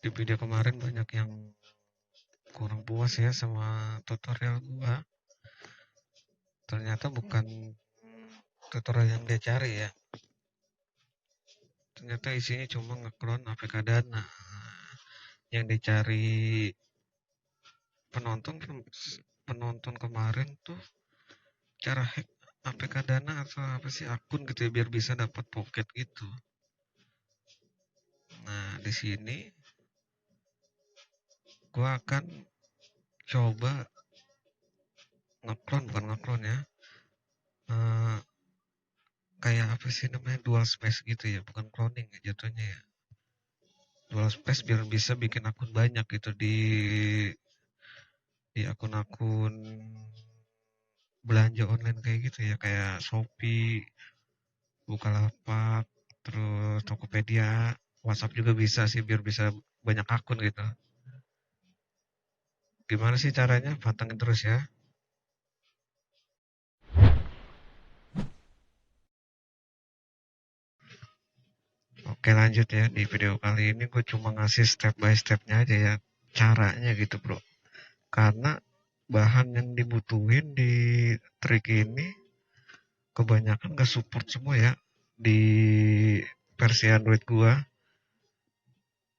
Di video kemarin banyak yang kurang puas ya sama tutorial gua. Ternyata bukan tutorial yang dia cari ya. Ternyata isinya cuma ngeklon APK Dana. Yang dicari penonton penonton kemarin tuh cara hack APK Dana atau apa sih akun gitu ya biar bisa dapat pocket gitu. Nah, di sini gua akan coba bukan ngeklon ya. Eh, kayak apa sih namanya dual space gitu ya, bukan cloning ya jatuhnya ya. Dual space biar bisa bikin akun banyak gitu di akun-akun belanja online kayak gitu ya, kayak Shopee, Bukalapak, terus Tokopedia, WhatsApp juga bisa sih biar bisa banyak akun gitu. Gimana sih caranya? Pantengin terus ya. Oke lanjut ya, di video kali ini gue cuma ngasih step by stepnya aja ya, caranya gitu bro. Karena bahan yang dibutuhin di trik ini kebanyakan gak support semua ya di versi Android gua,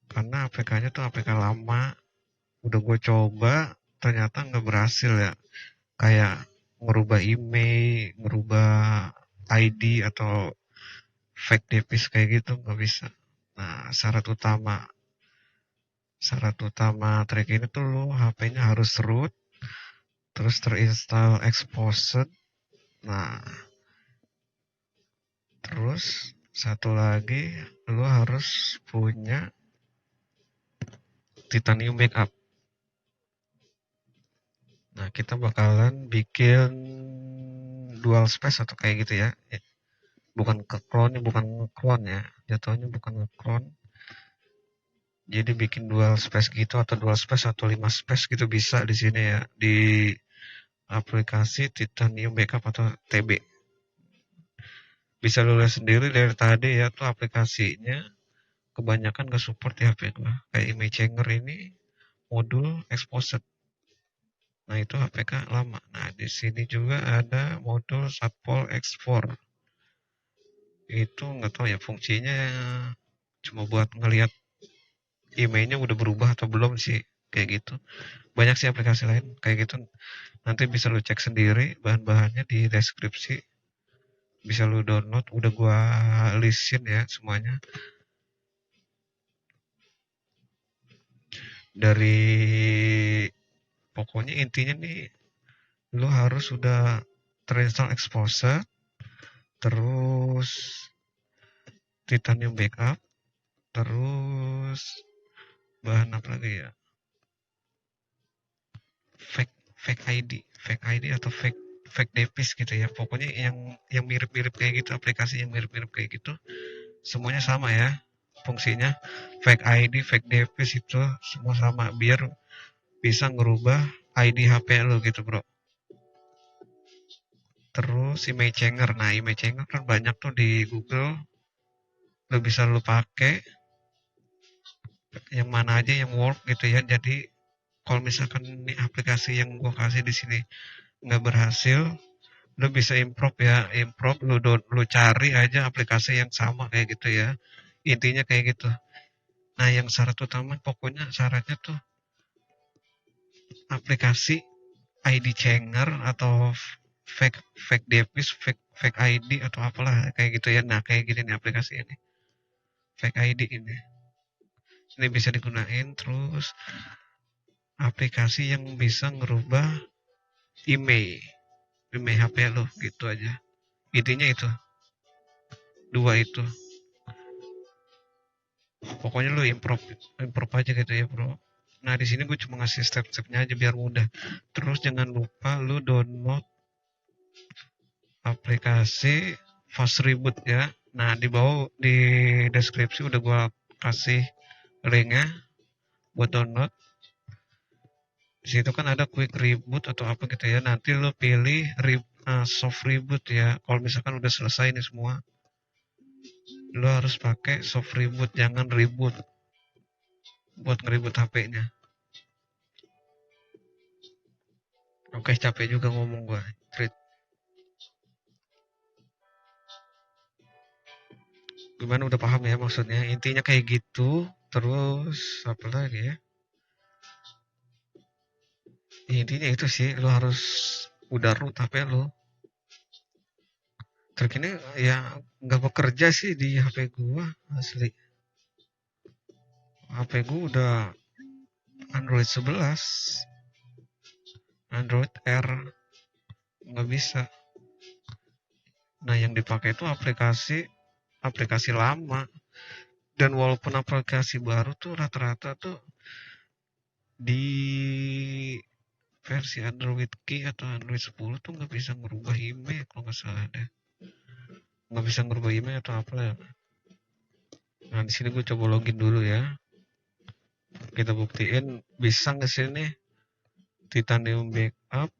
karena APK-nya tuh APK lama. Udah gue coba ternyata nggak berhasil ya, kayak merubah email, merubah ID atau fake device kayak gitu nggak bisa. Nah, syarat utama trik ini tuh lo HP-nya harus root, terus terinstall Exposed. Nah, terus satu lagi lo harus punya Titanium Backup. Nah, kita bakalan bikin dual space atau kayak gitu ya. Bukan bukan ngeklon ya. Jatuhnya bukan ngeklon. Jadi bikin dual space gitu atau dual space atau 5 space gitu bisa di sini ya. Di aplikasi Titanium Backup atau TB. Bisa lu lihat sendiri dari tadi ya tuh aplikasinya kebanyakan gak support di HP gua. Kayak image changer ini modul exposed. Nah, itu APK lama. Nah, di sini juga ada modul Satpol X4. Itu nggak tahu ya fungsinya, cuma buat ngelihat emailnya udah berubah atau belum sih, kayak gitu. Banyak sih aplikasi lain kayak gitu. Nanti bisa lu cek sendiri bahan-bahannya di deskripsi. Bisa lu download, udah gua listin ya semuanya. Dari pokoknya intinya nih lu harus sudah terinstall Exposed, terus Titanium Backup, terus bahan apa lagi ya? Fake fake ID atau fake device gitu ya. Pokoknya yang mirip-mirip kayak gitu, aplikasi yang mirip-mirip kayak gitu, semuanya sama ya fungsinya. Fake ID, fake device itu semua sama biar bisa ngerubah ID HP lo gitu, Bro. Terus image changer. Nah, image changer kan banyak tuh di Google. Lo bisa lo pakai yang mana aja yang work gitu ya. Jadi kalau misalkan ini aplikasi yang gua kasih di sini nggak berhasil, lu bisa improve ya, improve lu cari aja aplikasi yang sama kayak gitu ya, intinya kayak gitu. Nah, yang syarat utama pokoknya syaratnya tuh aplikasi ID changer atau fake fake device, fake ID atau apalah kayak gitu ya. Nah, kayak gini nih aplikasi ini, fake ID ini bisa digunain. Terus aplikasi yang bisa ngerubah email email HP lo gitu aja, intinya itu dua itu. Pokoknya lu improve improve aja gitu ya bro. Nah, di sini gue cuma ngasih step-stepnya aja biar mudah. Terus jangan lupa lu download aplikasi Fast Reboot ya. Nah, di bawah di deskripsi udah gue kasih linknya buat download. Di situ kan ada quick reboot atau apa gitu ya. Nanti lu pilih soft reboot ya. Kalau misalkan udah selesai ini semua, lu harus pakai soft reboot, jangan reboot. buat ngeribet HP-nya. Oke, capek juga ngomong gua. Gimana, udah paham ya maksudnya? Intinya kayak gitu. Terus apa lagi ya? Intinya itu sih, lo harus udah root HP lo. Trik ini ya nggak bekerja sih di HP gua asli. HP gua udah Android 11, Android R, nggak bisa. Nah, yang dipakai itu aplikasi aplikasi lama. Dan walaupun aplikasi baru tuh rata-rata tuh di versi Android Key atau Android 10 tuh nggak bisa ngerubah email kalau nggak salah deh. Nggak bisa ngerubah email atau apa ya. Nah, di sini gue coba login dulu ya. Kita buktiin bisa nggak sih nih Titanium Backup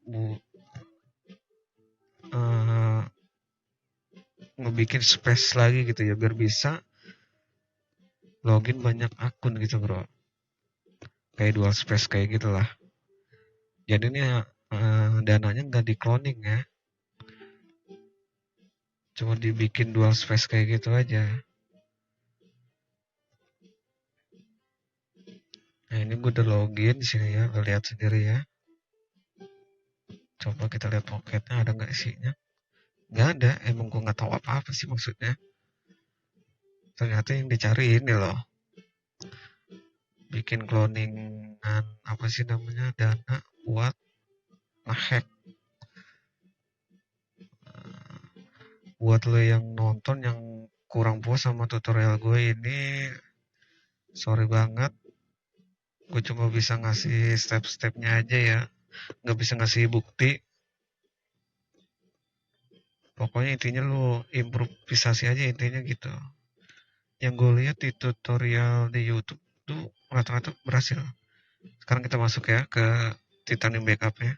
uh, ngebikin space lagi gitu ya biar bisa login banyak akun gitu bro. Kayak dual space kayak gitulah. Jadi ini dananya nggak di cloning ya. Cuma dibikin dual space kayak gitu aja. Nah, ini gue udah login di sini ya, lo lihat sendiri ya. Coba kita lihat poketnya ada nggak isinya. Nggak ada, emang gue nggak tahu apa-apa sih maksudnya. Ternyata yang dicari ini loh, bikin cloningan apa sih namanya, dana buat ngehack. Buat lo yang nonton yang kurang puas sama tutorial gue ini, sorry banget. Gue cuma bisa ngasih step-stepnya aja ya, nggak bisa ngasih bukti. Pokoknya intinya lo improvisasi aja intinya gitu. Yang gue lihat di tutorial di YouTube tuh rata-rata berhasil. Sekarang kita masuk ya ke Titanium Backup-nya.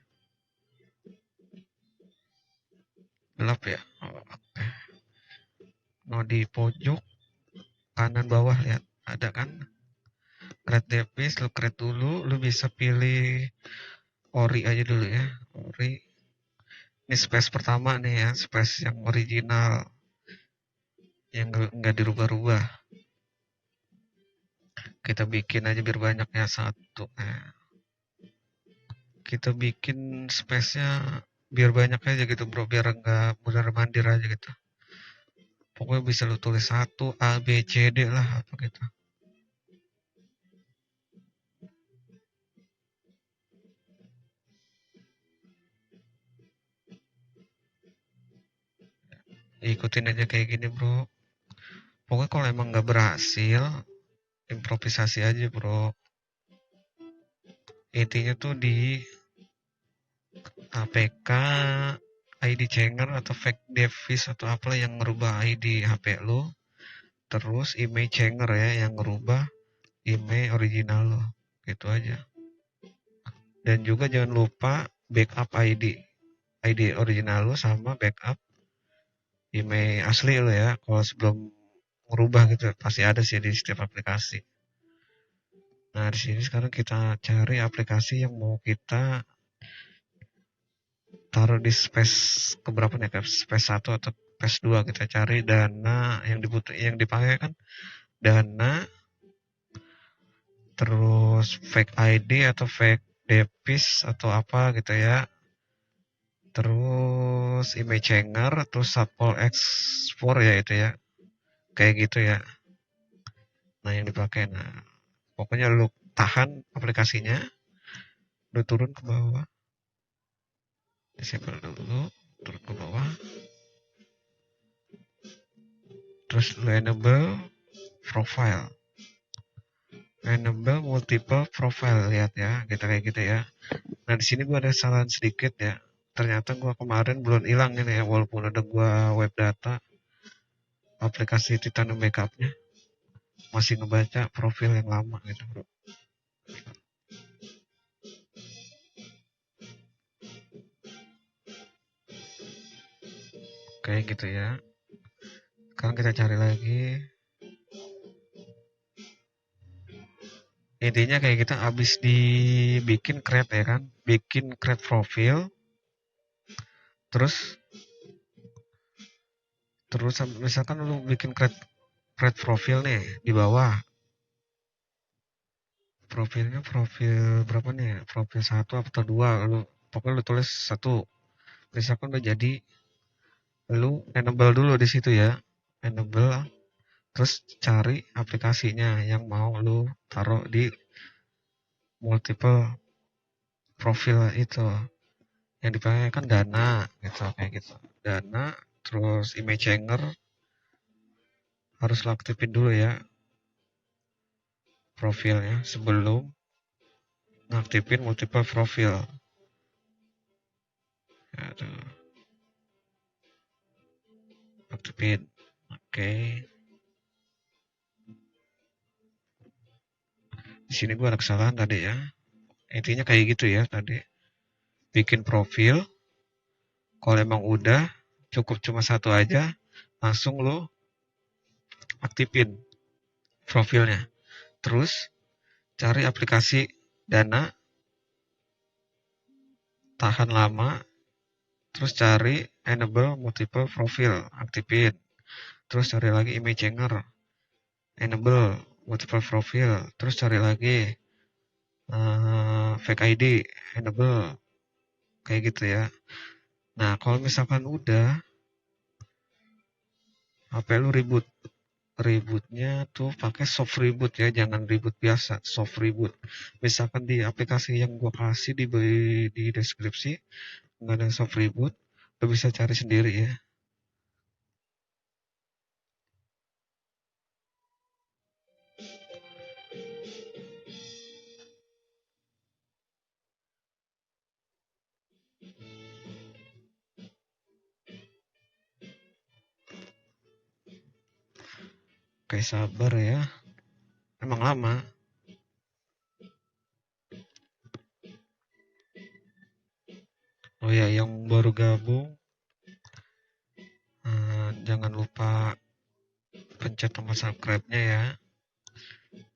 Gelap ya. Oh, oke. Nah, di pojok kanan bawah lihat ada kan? Create device, lu create dulu, lu bisa pilih ori aja dulu ya. Ori. Ini space pertama nih ya, space yang original, yang nggak dirubah-rubah. Kita bikin aja biar banyaknya satu. Nah, kita bikin space-nya biar banyak aja gitu bro, biar nggak mudar mandir aja gitu. Pokoknya bisa lu tulis satu A B C D lah apa gitu. Ikutin aja kayak gini bro. Pokoknya kalau emang nggak berhasil, improvisasi aja bro. Intinya tuh di APK ID changer atau fake device atau apalah yang ngerubah ID HP lo. Terus email changer ya yang ngerubah email original lo. Gitu aja. Dan juga jangan lupa backup ID original lo sama backup email asli lo ya. Kalau sebelum ngerubah gitu pasti ada sih di setiap aplikasi. Nah, di sini sekarang kita cari aplikasi yang mau kita taruh di space keberapa nih, ke space 1 atau space 2. Kita cari dana yang yang dipakai kan dana, terus fake ID atau fake device atau apa gitu ya, terus image hanger, terus satpol x4 ya itu ya, kayak gitu ya. Nah, yang dipakai, nah pokoknya lu tahan aplikasinya, lu turun ke bawah, disable dulu, turun ke bawah, terus lu enable profile, enable multiple profile, lihat ya, kita kayak gitu ya. Nah, di sini gua ada saran sedikit ya. Ternyata gua kemarin belum hilang ini ya, walaupun ada gua web data, aplikasi Titanium Backup-nya masih ngebaca profil yang lama gitu, bro. Kayak gitu ya. Sekarang kita cari lagi. Intinya kayak kita abis dibikin create ya kan, bikin create profil, terus terus misalkan lu bikin create profil nih di bawah, profilnya profil berapa nih, profil satu atau dua, lu pokoknya lu tulis satu, misalkan udah jadi, lu enable dulu di situ ya, enable, terus cari aplikasinya yang mau lu taruh di multiple profil itu, yang dipakai kan Dana gitu, kayak gitu Dana, terus image hanger harus lo aktifin dulu ya profilnya sebelum ngaktifin multiple profil. Aduh, aktifin. Oke, di sini gua ada kesalahan tadi ya. Intinya kayak gitu ya tadi. Bikin profil, kalau emang udah cukup cuma satu aja, langsung lo aktifin profilnya. Terus cari aplikasi Dana, tahan lama, terus cari enable multiple profil, aktifin. Terus cari lagi image hanger, enable multiple profil, terus cari lagi fake ID, enable, kayak gitu ya. Nah, kalau misalkan udah, HP lu reboot. Rebootnya tuh pakai soft reboot ya, jangan reboot biasa, soft reboot. Misalkan di aplikasi yang gua kasih di deskripsi nggak ada soft reboot, lo bisa cari sendiri ya. Kayak sabar ya, emang lama. Oh ya, yang baru gabung, jangan lupa pencet tombol subscribe-nya ya,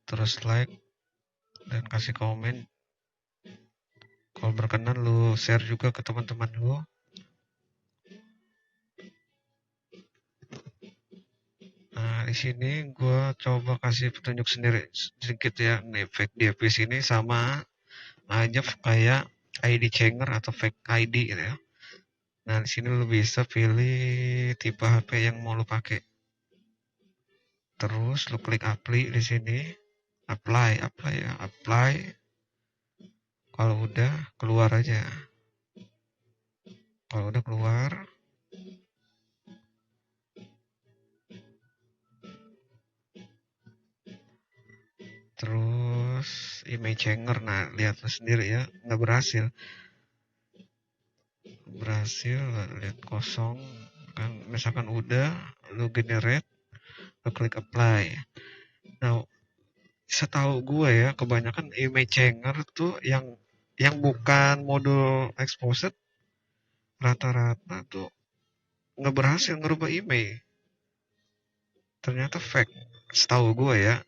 terus like dan kasih komen. Kalau berkenan lu share juga ke teman-teman lu. Nah, di sini gue coba kasih petunjuk sendiri sedikit ya. Nih, fake DFS ini sama aja kayak ID changer atau fake ID gitu ya. Nah, di sini lu bisa pilih tipe HP yang mau lu pakai. Terus lu klik apply di sini. Apply ya, apply. Kalau udah keluar aja. Kalau udah keluar, terus image hanger. Nah, lihat sendiri ya, nggak berhasil. Berhasil, lihat kosong. Kan, misalkan udah, lu generate, lu klik apply. Nah, setahu gue ya, kebanyakan image hanger tuh yang bukan modul exposed rata-rata tuh nggak berhasil ngerubah email. Ternyata fake. Setahu gue ya,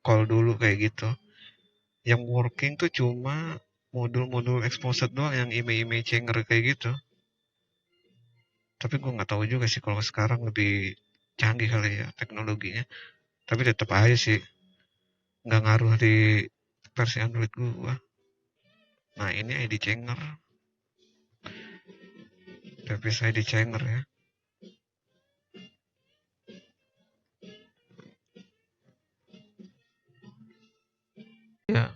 kalau dulu kayak gitu. Yang working tuh cuma modul-modul exposed doang yang email-email changer kayak gitu. Tapi gue nggak tahu juga sih kalau sekarang lebih canggih kali ya teknologinya. Tapi tetap aja sih nggak ngaruh di versi Android gue. Nah, ini ID changer, device ID changer ya. Ya,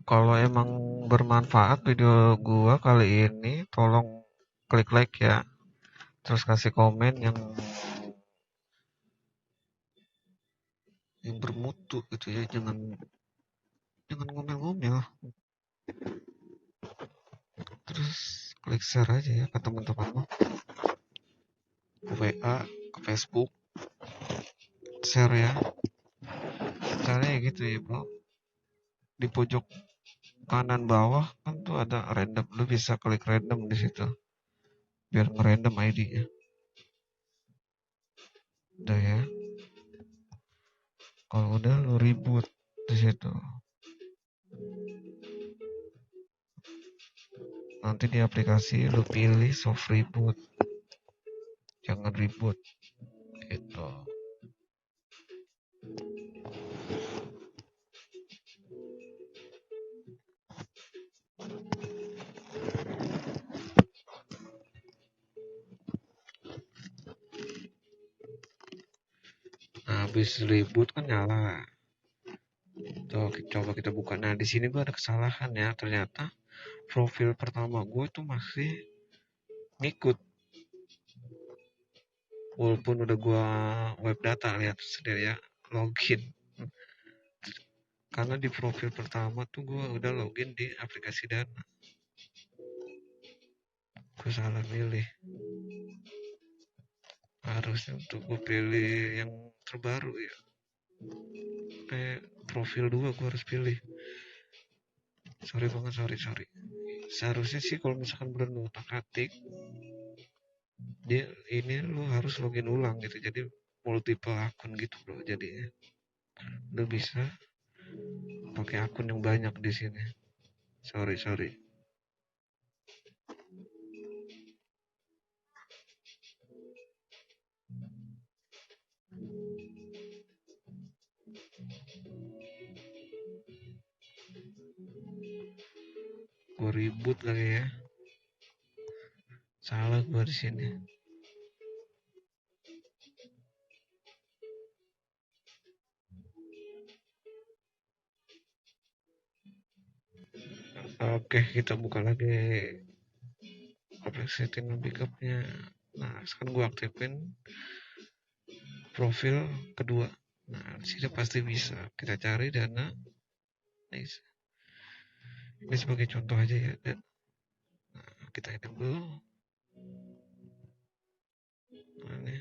kalau emang bermanfaat video gua kali ini, tolong klik like ya, terus kasih komen yang bermutu gitu ya, jangan jangan ngomel-ngomel. Terus klik share aja ya ke teman-teman lo, ke WA, ke Facebook, share ya. Caranya gitu ya bro. Di pojok kanan bawah kan tuh ada random, lu bisa klik random di situ, biar ngerandom ID-nya. Udah ya. Kalau udah lu reboot di situ. Nanti di aplikasi lu pilih soft reboot, jangan reboot gitu. Nah, habis reboot kan nyala. Tuh, coba kita buka. Nah, di sini gua ada kesalahan ya. Ternyata profil pertama gue tuh masih ngikut. Walaupun udah gua web data, lihat sendiri ya, login. Karena di profil pertama tuh gua udah login di aplikasi Dana. Gue salah milih. Harusnya untuk gue pilih yang terbaru ya. Kayak profil 2 gue harus pilih. Sorry banget, sorry. Seharusnya sih kalau misalkan belum lu otak-atik, dia ini lu harus login ulang gitu. Jadi multiple akun gitu bro. Jadi lu bisa pakai akun yang banyak di sini. Sorry. Gue ribut lagi ya. Salah gue di sini. Oke, kita buka lagi aplikasi Tinder Pickupnya. Nah, sekarang gue aktifin profil kedua. Nah, di sini pasti bisa. Kita cari Dana. Ini sebagai contoh aja ya. Dan kita enable. Nah, ini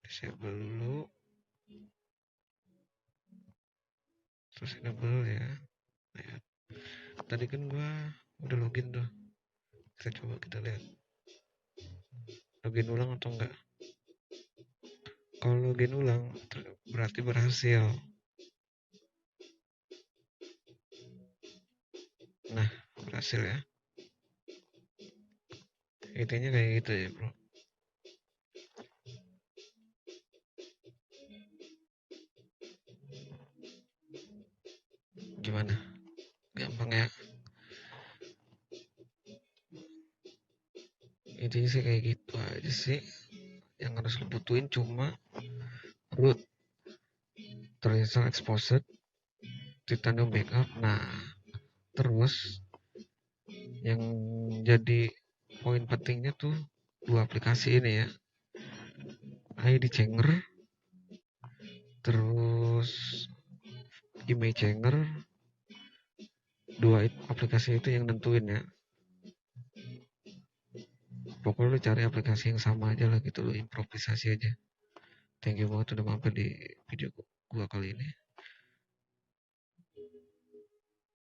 disable dulu. Terus enable ya. Nah, ya. Tadi kan gua udah login tuh. Kita coba kita lihat. Login ulang atau enggak? Kalau login ulang berarti berhasil. Nah, berhasil ya. Intinya kayak gitu ya, bro. Gimana? Gampang ya. Intinya sih kayak gitu aja sih. Yang harus lo butuhin cuma root, terinstall exposed, titanium backup. Nah, terus yang jadi poin pentingnya tuh dua aplikasi ini ya, ID Changer, terus Image Changer. Dua aplikasi itu yang nentuin ya. Pokoknya lu cari aplikasi yang sama aja lah gitu, lu improvisasi aja. Thank you banget udah mampir di video gua kali ini.